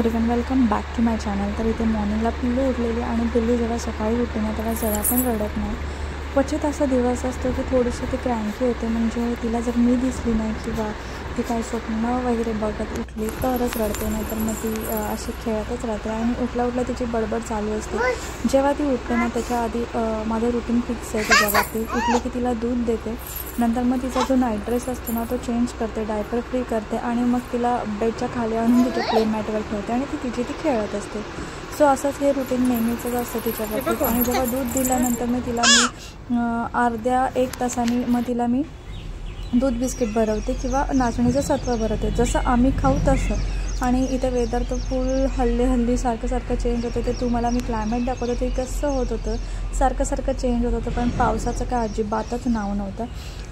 Everyone, welcome back to my channel. तर इथे मॉर्निंगला पिल्लू उठलेली आणि पिल्लू जेव्हा सकाळी उठते ना तेव्हा जरा पण रडत नाही। क्वचित असा दिवस असतो की थोडीशी ती क्रँकी होते, म्हणजे तिला जर मी दिसली नाही किंवा ती काही स्वप्न वगैरे बघत उठली तरच रडते, नाहीतर मग ती अशी खेळतच राहते आणि उठल्या उठल्या तिची बडबड चालू असते। जेव्हा ती उठते ना त्याच्या आधी माझं रुटीन फिक्स आहे तिच्या बाबतीत। उठली की तिला दूध देते, नंतर मग तिचा जो नाईट ड्रेस असतो ना तो चेंज करते, डायपर फ्री करते आणि मग तिला बेडच्या खाली आणून तिच्या प्ले मॅटवर ठेवते आणि ती खेळत असते। सो असंच हे रुटीन नेहमीचंच असतं तिच्या बाबतीत। आणि जेव्हा दूध दिल्यानंतर मी तिला अर्ध्या एक तासाने मग तिला मी दूध बिस्किट भरवते किंवा नाचणीचं सत्व भरवते, जसं आम्ही खाऊ तसं। आणि इथे वेदर तो फुल हल्ली सारखं चेंज होतं। ते तुम्हाला मी क्लायमेट दाखवतो ते कसं होत होतं, सारखं चेंज होत होतं, पण पावसाचं काय अजिबातच नाव नव्हतं।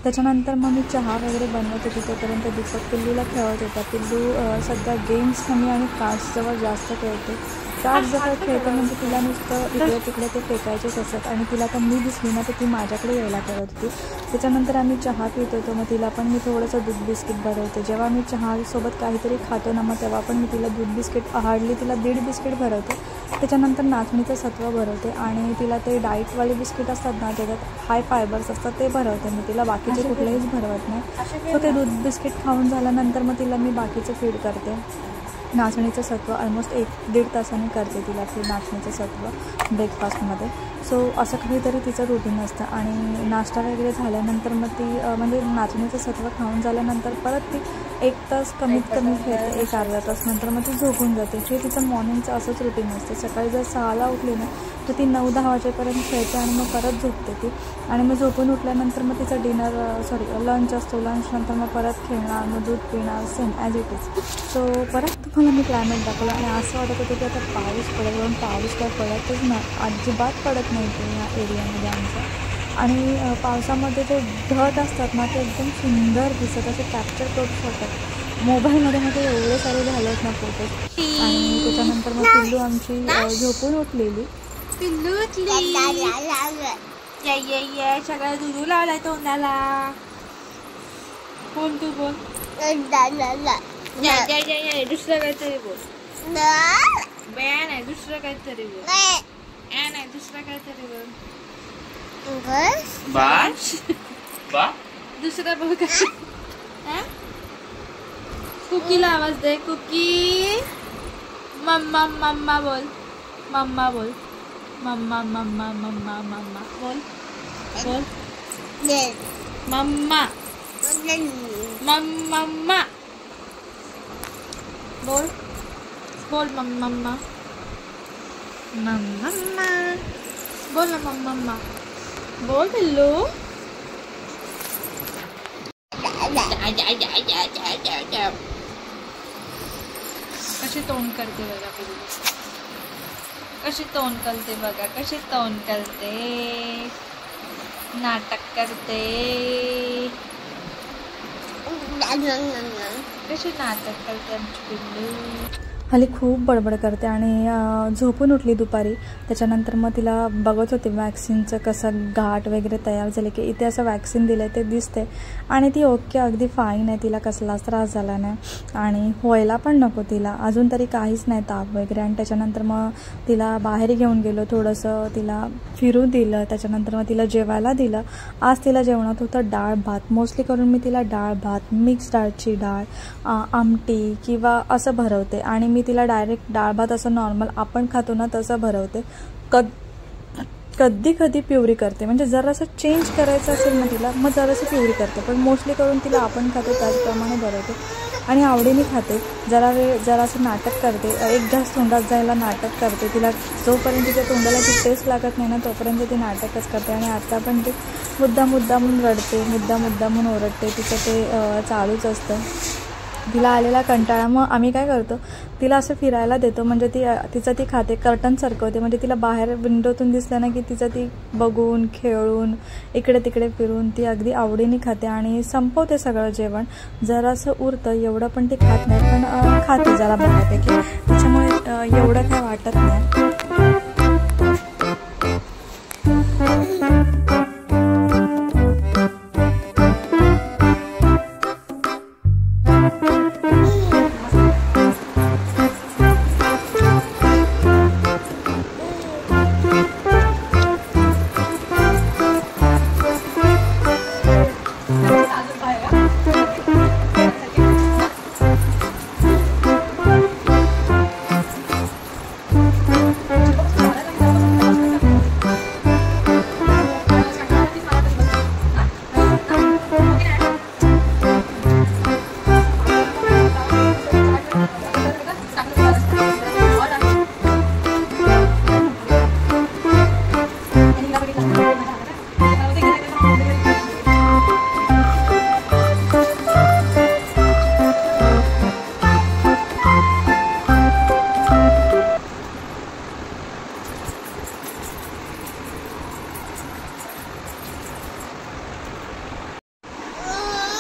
त्याच्यानंतर मग मी चहा वगैरे बनवत होती, तोपर्यंत दीपक पिल्लूला खेळत होता। पिल्लू सध्या गेम्स कमी आणि कार्ड्सजवळ जास्त खेळते। कार्ड्सजवळ खेळते म्हणजे तिला नुसतं इकडे तिकडे ते फेकायचेच असतात आणि तिला तर मी दिसली ना तर ती माझ्याकडे यायला करत होती। त्याच्यानंतर आम्ही चहा पित होतो, मग तिला पण मी थोडंसं दूध बिस्किट भरवते। जेव्हा मी चहासोबत काहीतरी खातो ना मग तेव्हा पण मी तिला दूध बिस्किट हार्डली तिला 1.5 बिस्किट भरवते। त्याच्यानंतर नाचणीचं सत्व भरवते आणि तिला ते डाईटवाले बिस्किट असतात ना त्याच्यात हाय फायबर्स असतात ते भरवते मी तिला, बाकीचे कुठलेहीच भरवत नाही। सो ते दूध बिस्किट खाऊन झाल्यानंतर मग तिला मी बाकीचं फीड करते। नाचणीचं सत्व ऑलमोस्ट 1-1.5 तासाने करते तिला फीड नाचणीचं सत्व ब्रेकफास्टमध्ये। सो असं काहीतरी तिचं रुटीन असतं। आणि नाश्ता वगैरे झाल्यानंतर मग ती म्हणजे नाचणीचं सत्व खाऊन झाल्यानंतर परत ती 1 तास कमीत कमी खेळते, 1-अर्धा तास, नंतर मग ती झोपून जाते। हे तिचं मॉर्निंगचं असंच रुटीन असतं। सकाळी जर 6ला उठली ना तर ती 9-10 वाजेपर्यंत खेळते आणि मग परत झोपते ती। आणि मग झोपून उठल्यानंतर मग तिचा लंच असतो, लंचनंतर मग परत खेळणार, मग दूध पिणार, same as it is. So परत तुम्हाला मी क्लायमेट दाखवलं आणि असं वाटत होतं की आता पाऊस पडेल, पण पाऊस काय पडतच नाही, अजिबात पडत नाही ते ह्या एरियामध्ये आमच्या। आणि पावसामध्ये जे ढग असतात ना ते एकदम सुंदर दिसत, असे कॅप्चर करू शकतात मोबाईलमध्ये। मध्ये एवढे सारे झाले आहेत ना फोटोज। आणि त्याच्यानंतर मग पिल्लू आमची झोपून उठलेली, पिल्लू उठली, सगळं दुधू लावलाय तोंडाला। बोल तू बोल, दुसरं काहीतरी बोल, बया नाही दुसरं काहीतरी बोल, नाही दुसरं काहीतरी बोल, दुसरं बोल का? कुकीला आवाज दे, कुकी मम्मा मम्मा बोल, मम्मा बोल, मम्मा मम्मा मम्मा मम्मा बोल, बोल मम्मा मम्मा बोल, बोल मम्मा मम्मा बोल ना मम्मा बोल पिल्लू। कशी तोंड करते बघा पिल्लू, कशी तोंड करते बघा, कशी तोंड करते, नाटक करते, कशी नाटक करते आमची पिल्लू। हल्ली खूप बडबड करते आणि झोपून उठली दुपारी। त्याच्यानंतर मग तिला बघत होते वॅक्सिनचं कसं गाठ वगैरे तयार झाले की इथे असं वॅक्सिन दिलं आहे ते दिसते आणि ती ओके, अगदी फाईन आहे, तिला कसलाच त्रास झाला नाही आणि व्हायला पण नको तिला, अजून तरी काहीच नाही ताप वगैरे। आणि त्याच्यानंतर मग तिला बाहेर घेऊन गेलो, थोडंसं तिला फिरू दिलं, त्याच्यानंतर मग तिला जेवायला दिलं। आज तिला जेवणात होतं डाळ भात, मोस्टली करून मी तिला डाळ भात, मिक्स डाळची डाळ, आमटी किंवा असं भरवते। आणि मी तिला डायरेक्ट डाळ भात असं नॉर्मल आपण खातो ना तसं भरवते। कधी प्युरी करते, म्हणजे जरासं चेंज करायचं असेल ना तिला मग जरासं प्युरी करते, पण मोस्टली करून तिला आपण खातो त्याचप्रमाणे भरवते आणि आवडीने खाते। जरासं नाटक करते, एक घास तोंडात जायला नाटक करते। तिला जोपर्यंत तिच्या तोंडाला ती टेस्ट लागत नाही ना तोपर्यंत ती नाटकच करते। आणि आता पण ती मुद्दामून रडते, मुद्दामून ओरडते, तिचं ते चालूच असतं। तिला आलेला कंटाळा मग आम्ही काय करतो, तिला असं फिरायला देतो, म्हणजे तिचं ती खाते, कर्टन सरकवते, म्हणजे तिला बाहेर विंडोतून दिसलं ना की तिचं ती बघून खेळून इकडे तिकडे फिरून ती अगदी आवडीने खाते आणि संपवते सगळं जेवण। जरासं उरतं, एवढं पण ती खात नाही, पण खाते जरा बऱ्यापैकी, त्याच्यामुळे एवढं काय वाटत नाही।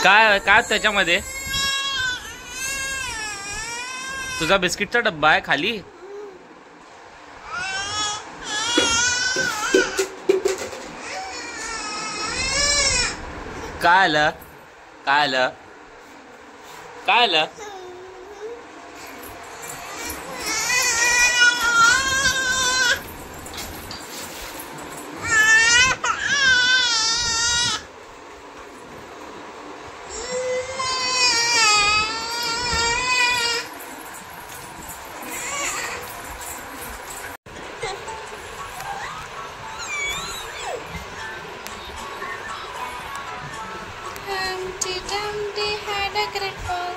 काय काय त्याच्यामध्ये? तुझा बिस्किटचा डब्बा आहे खाली. काय आलं? काय आलं? काय आलं? Humpty Dumpty had a great fall.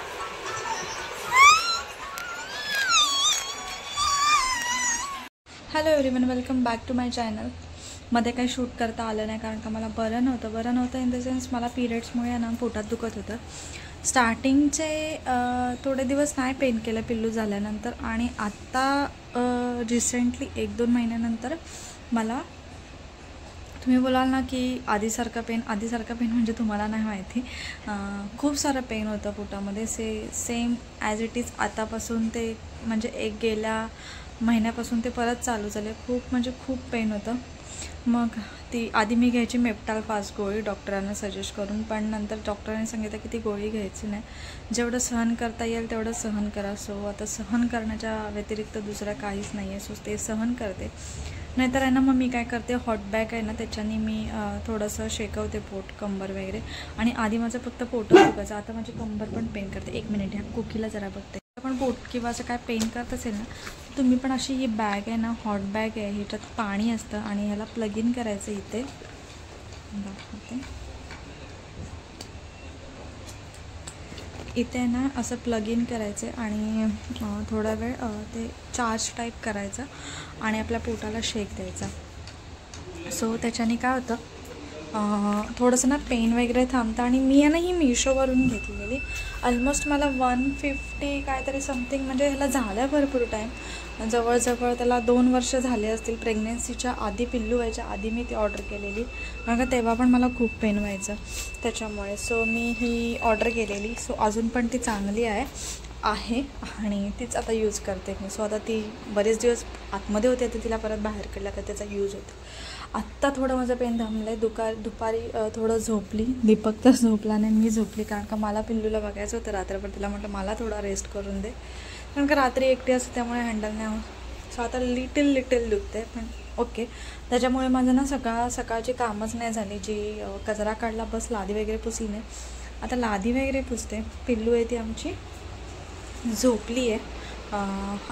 Hello everyone, welcome back to my channel. मध्ये काही शूट करता आलं नाही कारण का मला बरं नव्हतं इन द सेन्स मला पिरियड्समुळे ना पोटात दुखत होतं. स्टार्टिंगचे थोडे दिवस नाही पेन केलं पिल्लू झाल्यानंतर, आणि आत्ता रिसेंटली 1-2 महिन्यानंतर मला, तुम्ही बोलाल ना की आधीसारखं पेन म्हणजे तुम्हाला नाही माहिती, खूप सारं पेन होतं पोटामध्ये. सेम ॲज इट इज आतापासून ते म्हणजे गेल्या महिन्यापासून ते परत चालू झाले. खूप पेन होतं. मग ती आधी मी घ्यायची मेप्टाल फास्ट गोळी डॉक्टरांना सजेस्ट करून, पण नंतर डॉक्टरांनी सांगितलं की ती गोळी घ्यायची नाही, जेवढं सहन करता येईल तेवढं सहन करा. सो आता सहन करण्याच्या व्यतिरिक्त दुसरं काहीच नाही आहे, सो ते सहन करते. नाहीतर आहे ना, मग मी काय करते, हॉट बॅग आहे ना त्याच्याने मी थोडंसं शेकवते पोट, कंबर वगैरे. आणि आधी माझं फक्त पोटच दुखायचं, आता माझी कंबर पण पेन करते. 1 मिनिट, ह्या कुकीला जरा बघते. पण पोट किंवा असं काय पेन करत असेल ना, तुम्ही पण अशी ही बॅग आहे ना, हॉट बॅग आहे, ह्याच्यात पाणी असतं आणि ह्याला प्लग इन करायचं. इथे दाखवते, इथे ना असं प्लग इन करायचं आणि थोडा वेळ ते चार्ज टाईप करायचं आणि आपल्या पोटाला शेक द्यायचा. सो त्याच्याने काय होतं, थोडंसं ना पेन वगैरे थांबतं. आणि मी आहे ना ही मीशोवरून घेतलेली, ऑलमोस्ट मला 150 काहीतरी समथिंग, म्हणजे ह्याला झालं भरपूर टाईम, जवळजवळ त्याला 2 वर्ष झाले असतील. प्रेग्नेन्सीच्या आधी, पिल्लू व्हायच्या आधी मी ती ऑर्डर केलेली, कारण का तेव्हा पण मला खूप पेन व्हायचं त्याच्यामुळे. सो मी ही ऑर्डर केलेली. सो अजून पण ती चांगली आहे आणि तीच आता यूज करते मी. सो आता ती बरेच दिवस आतमध्ये होते, आता तिला परत बाहेर काढला तर त्याचा यूज होतो. आत्ता थोडं माझं पेन थांबलं आहे. दुपारी थोडं झोपली, दीपक तर झोपला नाही, मी झोपली, कारण का मला पिल्लूला बघायचं होतं रात्रभर. तिला म्हटलं मला थोडा रेस्ट करून दे, कारण का रात्री एकटी असते त्यामुळे हँडल नाही होत. सो आता लिटिल दुखते, पण ओके. त्याच्यामुळे माझं ना सकाळची कामच नाही झाली. जी कचरा काढला बस, लादी वगैरे पुसली नाही. आता लादी वगैरे पुसते. पिल्लू आहे ती आमची झोपली आहे,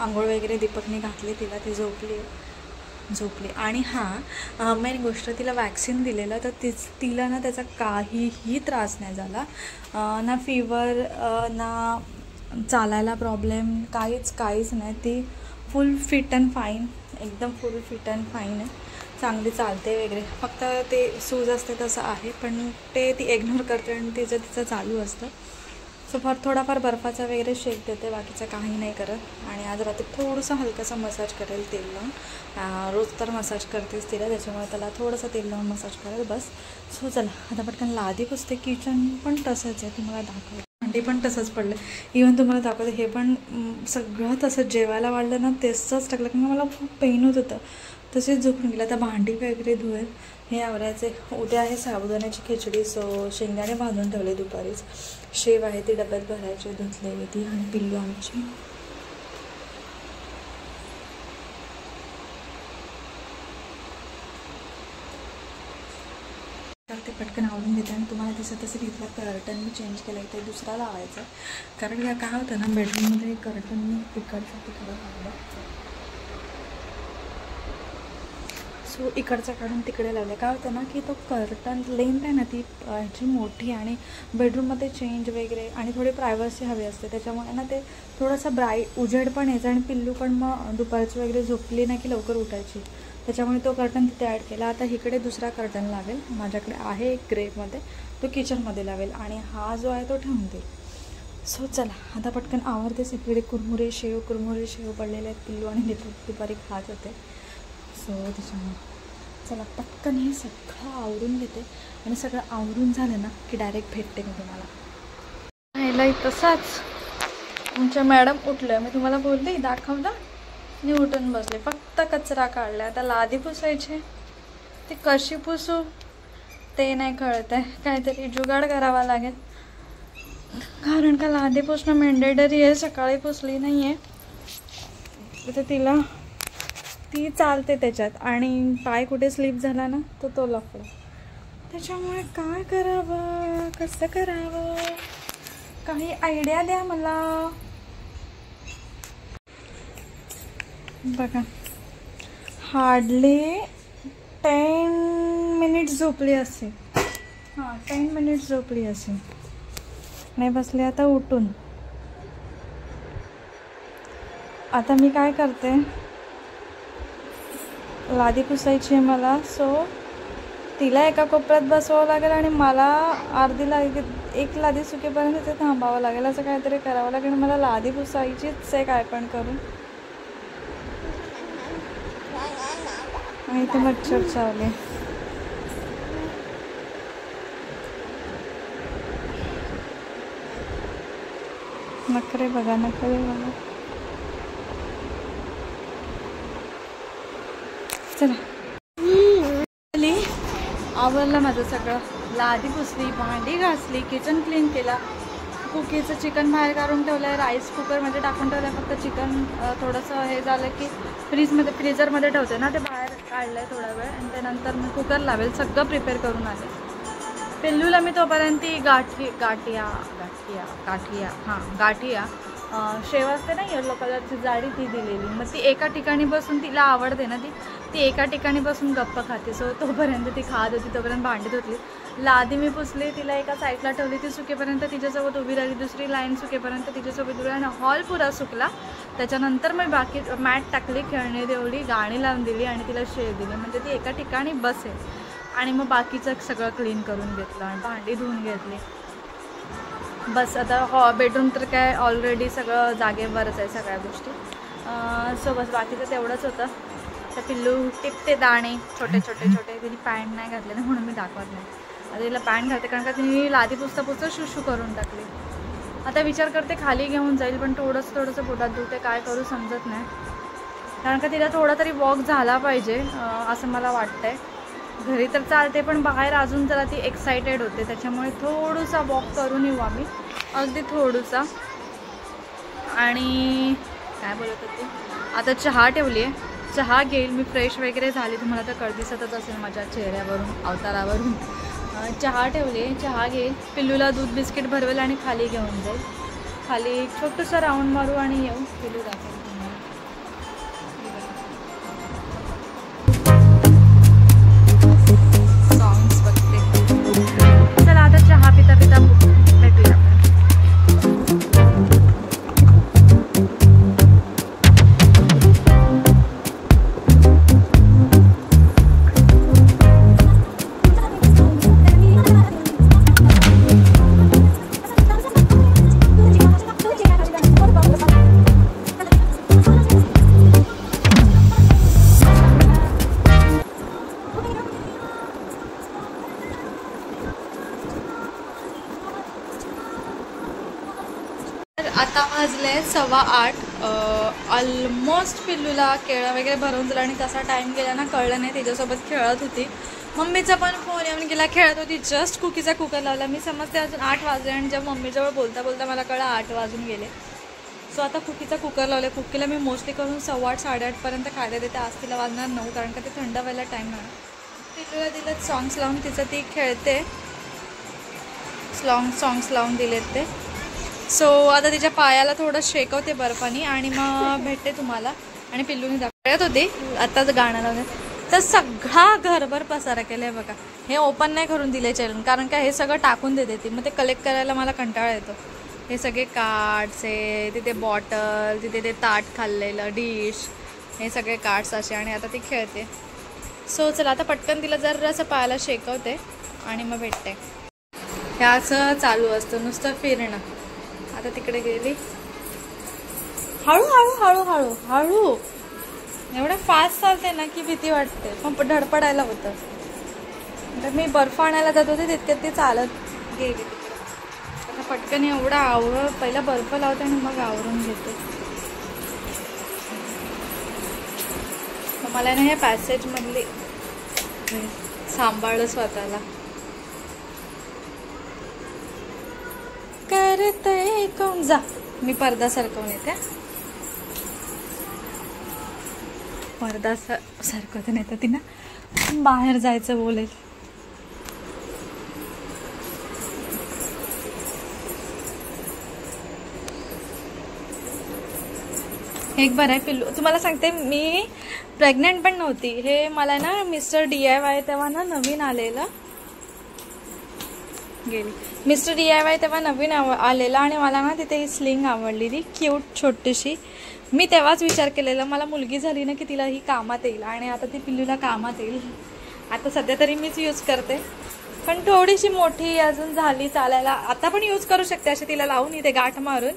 आंघोळ वगैरे दीपकने घातली तिला, ती झोपली. आणि मेन गोष्ट, तिला वॅक्सिन दिलेलं, तर तिला ना त्याचा काहीही त्रास नाही झाला. ना फीवर, ना चालायला प्रॉब्लेम, काहीच नाही. ती फुल फिट अँड फाईन, एकदम फुल फिट अँड फाईन आहे, चांगली चालते वगैरे. फक्त ते सूज असते तसं आहे, पण ती इग्नोर करते आणि तिचं चालू असतं. सो थोडाफार बर्फाचा वगैरे शेक देते, बाकीचं काही नाही करत. आणि आज रात्री थोडंसं हलकासा मसाज करेल तेल लावून. रोज तर मसाज करतेच तिला, त्याच्यामुळे त्याला थोडंसं तेल लावून मसाज करेल बस. सो चला आता पटकन लादी पुसते. किचन पण तसंच आहे, तुम्हाला दाखवते. भांडी पण तसंच पडलं, इव्हन तुम्हाला दाखवते. हे पण सगळं तसंच, जेवायला वाढलं ना तेच टाकलं, कारण मला खूप पेन होत होतं. तसेच झोपून गेलं. आता भांडी वगैरे धुवेल, हे आवरायचे. उद्या आहे साबुदाण्याची खिचडी, सो शेंगदाणे भाजून ठेवले दुपारीच. शेव आहे ती डब्यात भरायची, धुतलेली ती. आणि पिल्लू आमची तर ते पटकन आवडून घेते. आणि तुम्हाला दिसत असेल इथला कर्टन मी चेंज केला, इथे दुसरा लावायचा, कारण काय होतं ना, बेडरूममध्ये कर्टन मी तिकडचं तिकडं लावलं. सो इकडचं काढून तिकडे लावलं. काय होतं ना की तो कर्टन लेंथ आहे ना ती ह्याची मोठी, आणि बेडरूममध्ये चेंज वगैरे आणि थोडी प्रायव्हसी हवी असते, त्याच्यामुळे ना ते थोडंसं उजेड पण यायचं. आणि पिल्लू पण मग दुपारची वगैरे झोपली नाही की लवकर उठायची, त्याच्यामुळे तो कर्टन तिथे ॲड केला. आता इकडे दुसरा कर्टन लावेल, माझ्याकडे आहे एक ग्रेमध्ये, तो किचनमध्ये लावेल. आणि हा जो आहे तो ठेवून देईल. सो चला आता पटकन आवरतेच. इकडे कुरमुरे शेव पडलेले आहेत, पिल्लू आणि दुपारी खात होते. सो त्याच्यामुळे चला पटकन हे सगळं आवरून घेते. आणि सगळं आवरून झालं ना की डायरेक्ट भेटते मी तुम्हाला. बसलाय तसाच. आमच्या मॅडम उठल्या, मी तुम्हाला बोलली दाखवलं, मी उठून बसले. फक्त कचरा काढला. आता लादी पुसायची, ती कशी पुसू ते नाही कळत आहे. काहीतरी जुगाड करावा लागेल, कारण का लादी पुसणं मॅन्डेटरी आहे. सकाळी पुसली नाही आहे तर तिला ती चालते त्याच्यात, आणि पाय कुठे स्लिप झाला ना तर तो लफडा. त्याच्यामुळे काय करावं, कसं करावं, काही आयडिया द्या मला. बघा, हार्डली 10 मिनिट्स झोपली असेल. हां, 10 मिनिट्स झोपली असेल. नाही बसले आता उठून. आता मी काय करते, लादी पुसायची आहे मला, सो तिला एका कोपऱ्यात बसवावं लागेल आणि मला अर्धी लादी, एक लादी सुकेपर्यंत ते थांबावं लागेल. असं काहीतरी करावं लागेल. मला लादी पुसायचीच आहे काय पण करून. आणि इथे मच्छर चावले. नखरे बघा, नखरे बघा. चला, आवरलं माझं सगळं. लादी पुसली, भांडी घासली, किचन क्लीन केला. कुकीचं चिकन बाहेर काढून ठेवलं आहे, राईस कुकरमध्ये टाकून ठेवलं आहे. फक्त चिकन थोडंसं हे झालं की फ्रीजरमध्ये ठेवते ना, ते बाहेर काढलं आहे थोडा वेळ, आणि त्यानंतर मी कुकर लावेल. सगळं प्रिपेअर करून आले. पिल्लूला मी तोपर्यंत गाठिया शेव असते ना येलो कलरची जाडी, ती दिलेली. मग ती एका ठिकाणी बसून, तिला आवडते ना ती एका ठिकाणी बसून गप्प खाते. सो तोपर्यंत ती खात होती, तोपर्यंत भांडी धुतली. लादी मी पुसली, तिला एका साईडला ठेवली. ती सुकेपर्यंत तिच्यासोबत उभी राहिली. दुसरी लाईन सुकेपर्यंत तिच्यासोबत उभी राहिली. हॉल पुरा सुकला. त्याच्यानंतर मी बाकी मॅट टाकली, खेळणी देवली, गाणी लावून दिली आणि तिला शेव दिली. म्हणजे ती एका ठिकाणी बसेल. आणि मग बाकीचं सगळं क्लीन करून घेतलं आणि भांडी धुवून घेतली. बस आता बेडरूम तर काय ऑलरेडी सगळं जागेवरच आहे सगळ्या गोष्टी. सो बस बाकीचं तेवढंच होतं. तर पिल्लू टिपते दाणे छोटे छोटे छोटे. तिने पॅन्ट नाही घातले ना, म्हणून मी दाखवत नाही. आता तिला पॅन्ट घालते, कारण का तिने लादी पुसता शुशू करून टाकली. आता विचार करते खाली घेऊन जाईल, पण थोडंसं पोटात दुखते. काय करू समजत नाही, कारण का तिला थोडा तरी वॉक झाला पाहिजे असं मला वाटतंय. घरी तर चालते, पण बाहेर अजून जरा ती एक्सायटेड होते. त्याच्यामुळे थोडंसा वॉक करून येऊ आम्ही, अगदी थोडंसा. आणि काय बोलत होते, आता चहा ठेवली आहे, चहा घेईल मी. फ्रेश वगैरे झाली, तुम्हाला तर कळ दिसतच असेल माझ्या चेहऱ्यावरून, अवतारावरून. चहा ठेवली आहे, चहा घेईल. पिल्लूला दूध बिस्किट भरवेल आणि खाली घेऊन जाईल. खाली छोटंसं राऊंड मारू आणि येऊ. पिल्लू दाखवेल तुम्हाला. सॉंग्स बघते. चला आता चहा पिता पिता भेटूया. आता वाजले 8:15. ऑलमोस्ट पिल्लूला केळं वगैरे भरवून दिलं आणि तसा टाईम गेला ना कळलं नाही. तिच्यासोबत खेळत होती. मम्मीचा पण फोन येऊन गेला, खेळत होती. जस्ट कुकीचा कुकर लावला. मी समजते अजून 8 वाजले, आणि जेव्हा मम्मीजवळ बोलता बोलता मला कळलं 8 वाजून गेले. सो आता कुकीचा कुकर लावले. कुकीला मी मोस्टली करून 8:15 8:30पर्यंत खायला देते. आज तिला वाजणार 9, कारण का ते थंड व्हायला टाईम लागणार. पिल्लूला दिलं सॉंग्स लावून, तिचं ती खेळते. सॉंग्स लावून दिलेत ते. सो आता तिच्या पायाला थोडं शेकवते बर्फानी आणि मग भेटते तुम्हाला. आणि पिल्लूनी दाखवत होती आताच गाणं लावलं. तर सगळा घरभर पसारा केला आहे बघा. हे ओपन नाही करून दिले चॅनल, कारण का हे सगळं टाकून देते ती. मग ते कलेक्ट करायला मला कंटाळा येतो. हे सगळे कार्ड्स आहे, तिथे बॉटल, तिथे ते ताट खाल्लेलं, डिश, हे सगळे कार्ड्स असे. आणि आता ती खेळते. सो चला आता पटकन तिला जरासं पायाला शेकवते आणि मग भेटते. हे असं चालू असतं नुसतं फिरणं. आता तिकडे गेली. हळूहळू हळूहळू हळू एवढं फास्ट चालते ना की भीती वाटते, पण धडपडायला होतं. तर मी बर्फ आणायला जात होते, तितक्यात ती चालत गेली. आता पटकन एवढा पहिला बर्फ लावते आणि मग आवरून घेते. मला ना हे पॅसेज मधली सांभाळलं स्वतःला. करतय कोण जा, मी पडदा सरकवून येते. पडदा सरकवते नाही तर ती ना बाहेर जायचं बोलेल. एक बरं आहे पिल्लू. तुम्हाला सांगते मी प्रेग्नेंट पण नव्हती. हे मला ना मिस्टर DIY तेव्हा ना नवीन आलेलं मिस्टर DIY तेव्हा नवीन आलेला आणि मला ना तिथे ही स्लिंग आवडली, ती क्यूट छोटीशी. मी तेव्हाच विचार केलेला मला मुलगी झाली ना की तिला ही कामात येईल आणि आता ती पिल्लूला कामात येईल. आता सध्या तरी मीच यूज करते, पण थोडीशी मोठी अजून झाली चालायला. आता पण यूज करू शकते अशी तिला लावून, इथे गाठ मारून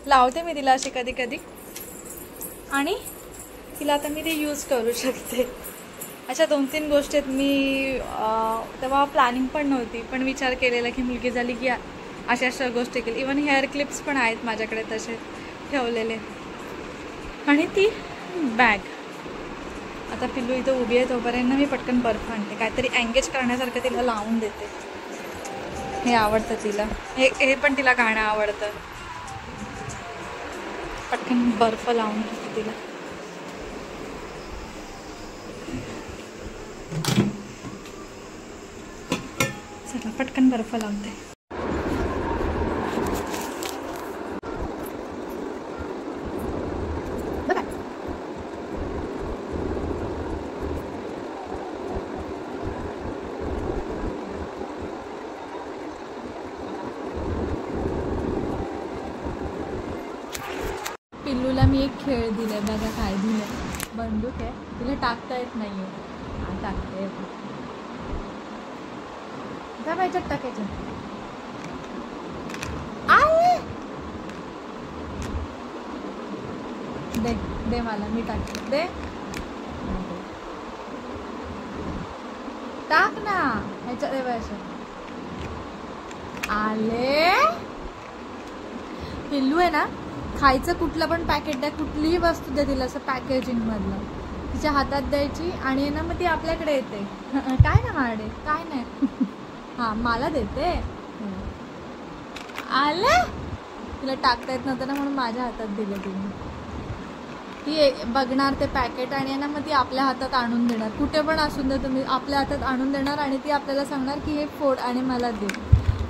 लावते मी तिला अशी कधी कधी आणि तिला आता मी ते यूज करू शकते. अशा 2-3 गोष्टी आहेत. मी तेव्हा प्लॅनिंग पण नव्हती, पण विचार केलेला की मुलगी झाली की अशा गोष्टी केली. इवन हेअर क्लिप्स पण आहेत माझ्याकडे तसे ठेवलेले. आणि ती बॅग. आता पिल्लू इथं उभी आहे तोपर्यंत मी पटकन बर्फ आणते, काहीतरी एंगेज करण्यासारखं तिला लावून देते. हे आवडतं तिला, हे पण तिला गाणं आवडतं. पटकन बर्फ लावून घेते तिला. चला पटकन बर्फ लावते. पिल्लूला मी एक खेळ दिलाय बघा. काय दिलंय? बंदूक आहे. तिला टाकता येत नाहीये. हा टाकते. काय पाहिजे टाकायचं? दे दे मला, मी टाकते. दे टाक ना ह्याच्यात. आले. पिल्लू आहे ना, खायचं कुठलं पण पॅकेट द्या, कुठलीही वस्तू द्या तिला असं पॅकेजिंग मधलं, तिच्या हातात द्यायची आणि ना मग ती आपल्याकडे येते. काय ना मारडे, काय नाही. हा मला देते. आले. तिला टाकता येत नव्हतं ना म्हणून माझ्या हातात दिलं तिने. ती बघणार ते पॅकेट आणि ना मग ती आपल्या हातात आणून देणार. कुठे पण असून दे तुम्ही, आपल्या हातात आणून देणार आणि ती आपल्याला सांगणार की हे फोड आणि मला दे.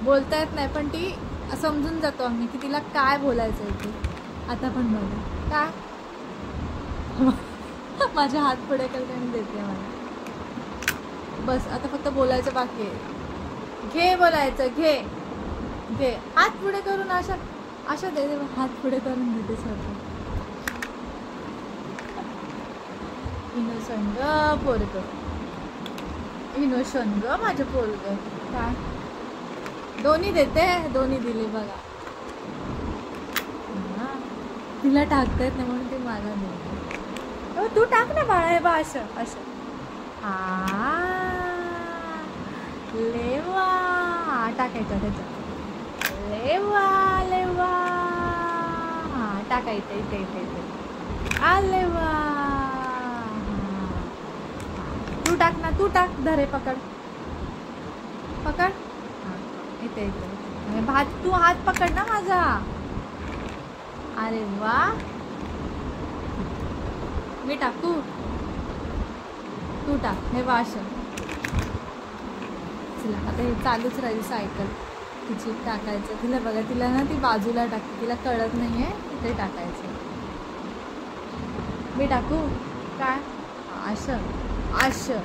बोलता येत नाही पण ती समजून जातो आम्ही की तिला काय बोलायचं आहे ते. आता पण बघा काय माझ्या हात पुढे करते आणि देते मला. बस आता फक्त बोलायचं बाकी आहे. घे बोलायचं, घे घे. हात पुढे करून अशा दे. हात पुढे करून देते स्वतः. इनोसंग पोरग, इनोसंग माझं पोरग. काय दोन्ही देते, दोन्ही दिले बघा. तिला टाकता येत नाही म्हणून ती मला देते. तू टाक ना बाळा. हे बा असं असं. हा लेवा टाकायचं त्याच्यात. लेवा लेवा. हा टाकायचं इथे इथे इथे. आलेवा. तू टाक ना, तू टाक. धरे पकड पकड. इथे इथे भात. तू हात पकड ना माझा. अरे वा. मी टाकू? तू टाक. हे वाश. चला आता हे चालूच राहील सायकल तिची. टाकायचं तिला बघा. तिला ना ती बाजूला टाकते, तिला कळत नाही आहे इथे टाकायचं. मी टाकू काय? असं असं.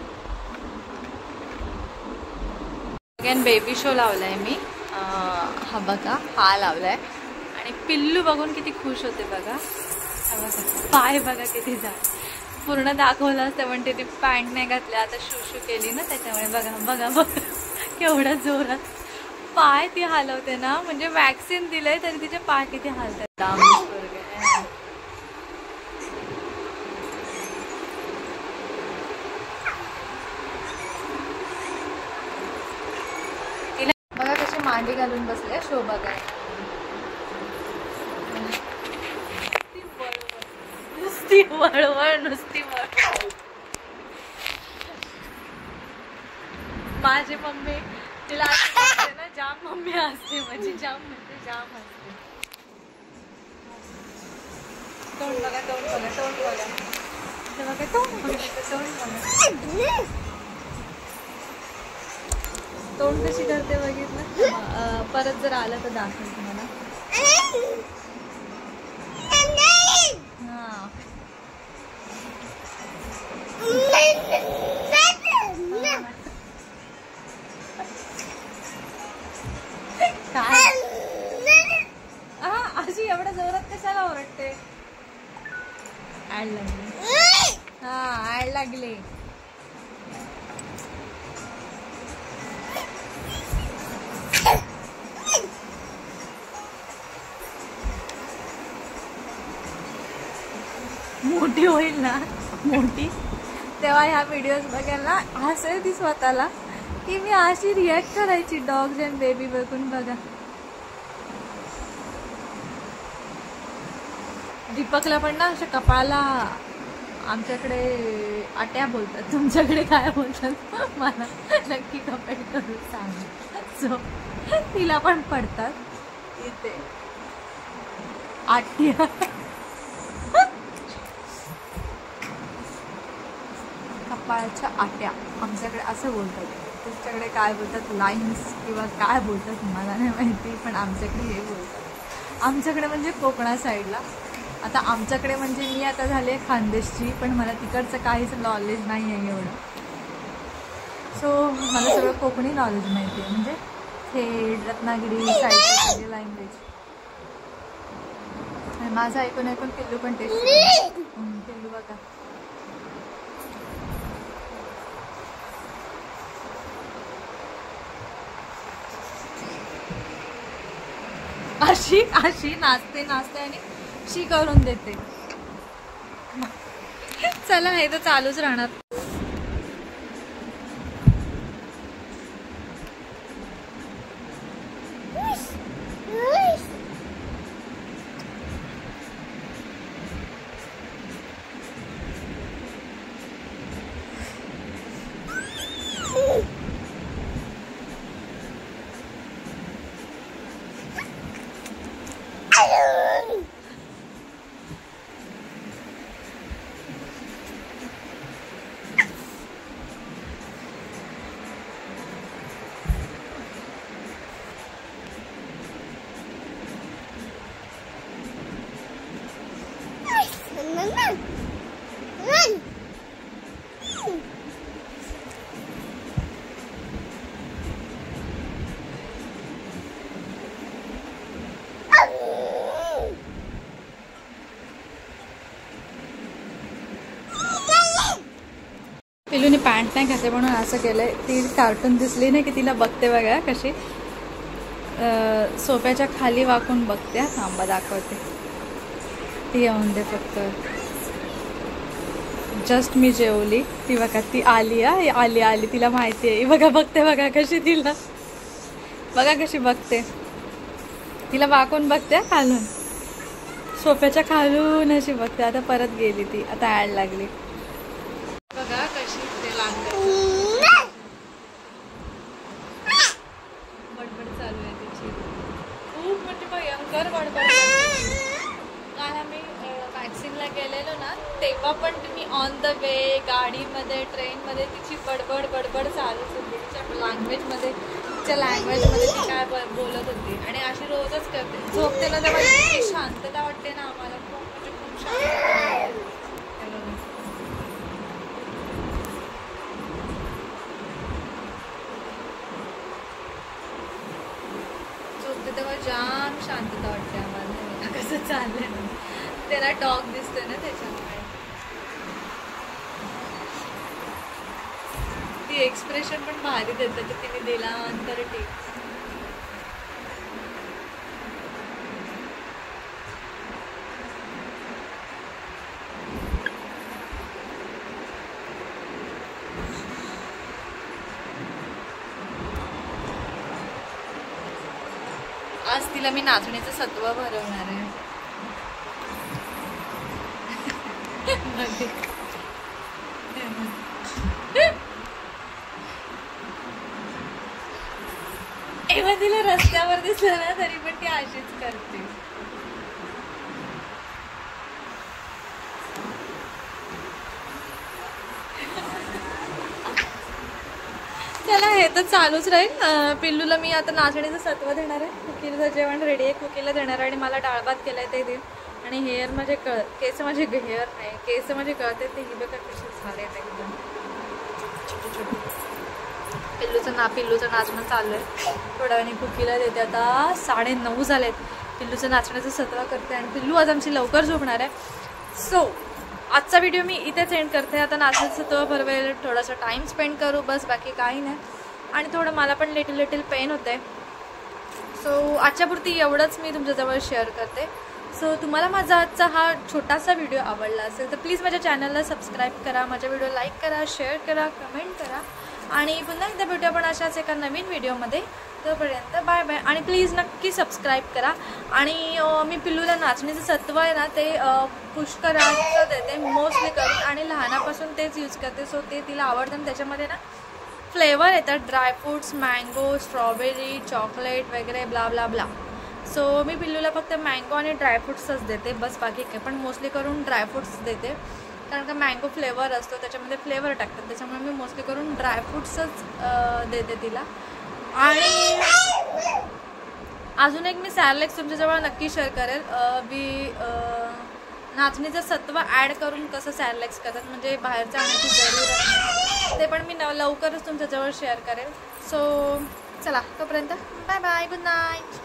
अगेन बेबी शो लावलाय मी. हा बघा, हा लावलाय आणि पिल्लू बघून किती खुश होते बघा. पाय बघा किती झाड. पूर्ण दाखवलं असतं पण ती पॅन्ट नाही घातली. आता शू केली ना त्याच्यामुळे बघा बघा बघा केवढा जोरात पाय ती हलवते ना. म्हणजे वॅक्सिन दिलंय तरी तिचे पाय किती हलतात. मांडी घालून बसले शोभा काय नुसती वळवळ नुसती वळवळ. माझी मम्मी तिला असते ना जाम मम्मी असते म्हणजे जाम म्हणजे जाम असते. तोंड बघा तोंड बघा तोंड बघा ते बघा तोंड बघा तोंड बघा तोंड कशी करते बघितलं. परत जर आलं तर दाखवेल तुम्हाला. हा काय अशी एवढ्या जोरात कशाला ओरडते. ऍड लागली. हा ऍड लागली. मोठी होईल ना मोठी तेव्हा ह्या व्हिडिओज बघायला ना हसेल ती स्वतःला की मी अशी रिॲक्ट करायची डॉग्स अँड बेबी बघून. बघा दीपकला पण ना अशा कपाळाला आमच्याकडे आट्या बोलतात, तुमच्याकडे काय बोलतात मला नक्की कमेंट करून सांगा. सो तिला पण पडतात इथे आट्या. कपाळाच्या आट्या आमच्याकडे असं बोलतात. तुमच्याकडे काय बोलतात लाईन्स किंवा काय बोलतात मला नाही माहिती, पण आमच्याकडे हे बोलतात. आमच्याकडे म्हणजे कोकणा साईडला. आता आमच्याकडे म्हणजे मी आता झाले खानदेशची, पण मला तिकडचं काहीच नॉलेज नाही आहे एवढं. सो मला सगळं कोकणी नॉलेज माहिती आहे, म्हणजे खेड रत्नागिरी साईडचे सगळे लँग्वेज. आणि माझं ऐकून ऐकून पिल्लू पण टेस्ट पिल्लू बघा. अशी अशी नाचते नाचते आणि शी करून देते. चला हे तर चालूच राहणार. पिलूनी पॅन्ट नाही घातली म्हणून असं केलंय. ती कार्टून दिसली नाही की तिला बघते बघा कशी सोफ्याच्या खाली वाकून बघते. थांबा दाखवते. ती येऊन दे फक्त. जस्ट मी जेवली ती बघा ती आली. आली आली तिला माहिती आहे. बघा बघते बघा कशी तिला बघा कशी बघते. तिला वाकून बघते खालून सोफ्याच्या खालून अशी बघते. आता परत गेली ती. आता ॲड लागली बघा कशी ते बडबड चालू आहे तिची. खूप म्हणजे भयंकर बडबड. काल आम्ही वॅक्सिनला गेलेलो ना तेव्हा पण मी ऑन द वे गाडीमध्ये ट्रेनमध्ये तिची बडबड बडबड चालूच होती. तिच्या लँग्वेजमध्ये तिच्या लँग्वेजमध्ये ती काय बोलत होती. आणि अशी रोजच करते. झोपते ना तेव्हा इतकी शांतता वाटते ना आम्हाला. खूप म्हणजे खूप शांतता. तेव्हा जाम शांतता वाटते आम्हाला. कसं चाललंय ना त्याला डॉग दिसतोय ना त्याच्यामुळे. ती एक्सप्रेशन पण भारी देते की तिने दिल्यानंतर ती आज तिला मी नाचणीचं सत्व भरवणार आहे. एव्हा तिला रस्त्यावर दिसलं ना तरी पण ती अशीच करते. चला हे तर चालूच राहील. पिल्लूला मी आता नाचणीचं सत्व देणार आहे. कुकीचं जेवण रेडी आहे, कुकीला देणार आहे आणि मला डाळ भात केलाय ते देईल. आणि हेअर माझे केस माझे हेअर नाही, केस माझे कळते ते ही बघा कसे झाले एकदम छोटे छोटे. पिल्लूचं नाचणं चालू आहे. थोड्या वेळाने कुकीला देते. आता 9:30 झालेत. पिल्लूचं नाचण्याचं सत्व करते आणि पिल्लू आज आमची लवकर झोपणार आहे. सो आजचा व्हिडिओ मी इथेच एंड करते. आता नाचण्याचं सत्व भरवेल, थोडासा टाईम स्पेंड करू, बस बाकी काही नाही. आणि थोडं मला पण लिटिल पेन होते. सो आजच्यापुरती एवढंच मी तुमच्याजवळ शेअर करते. सो तुम्हाला माझा आजचा हा छोटासा व्हिडिओ आवडला असेल तर प्लीज माझ्या चॅनलला सबस्क्राईब करा, माझ्या व्हिडिओ लाईक करा, शेअर करा, कमेंट करा. आणि पुन्हा एकदा भेटू आपण अशाच एका नवीन व्हिडिओमध्ये. तोपर्यंत बाय बाय. आणि प्लीज नक्की सबस्क्राईब करा. आणि मी पिल्लूला नाचणीचं सत्व आहे ना ते पुष्कराचं देते मोस्टली करून आणि लहानापासून तेच यूज करते. सो ते तिला आवडतं आणि त्याच्यामध्ये ना फ्लेवर येतात ड्रायफ्रूट्स, मँगो, स्ट्रॉबेरी, चॉकलेट वगैरे ब्ला ब्ला ब्ला. सो मी पिल्लूला फक्त मँगो आणि ड्रायफ्रूट्सच देते, बस बाकी काय. पण मोस्टली करून ड्रायफ्रूट्स देते कारण का मँगो फ्लेवर असतो त्याच्यामध्ये फ्लेवर टाकतात, त्याच्यामुळे मी मोस्टली करून ड्रायफ्रूट्सच देते तिला. आणि अजून एक मी सॅरलेक्स तुमच्याजवळ नक्की शेअर करेल. नाचणीचं सत्व ॲड करून कसं सॅरलेक्स करतात म्हणजे बाहेरचं आणण्याची जरूर ते पण मी लवकरच तुमच्याजवळ शेअर करेल. सो चला तोपर्यंत बाय बाय, गुड नाईट.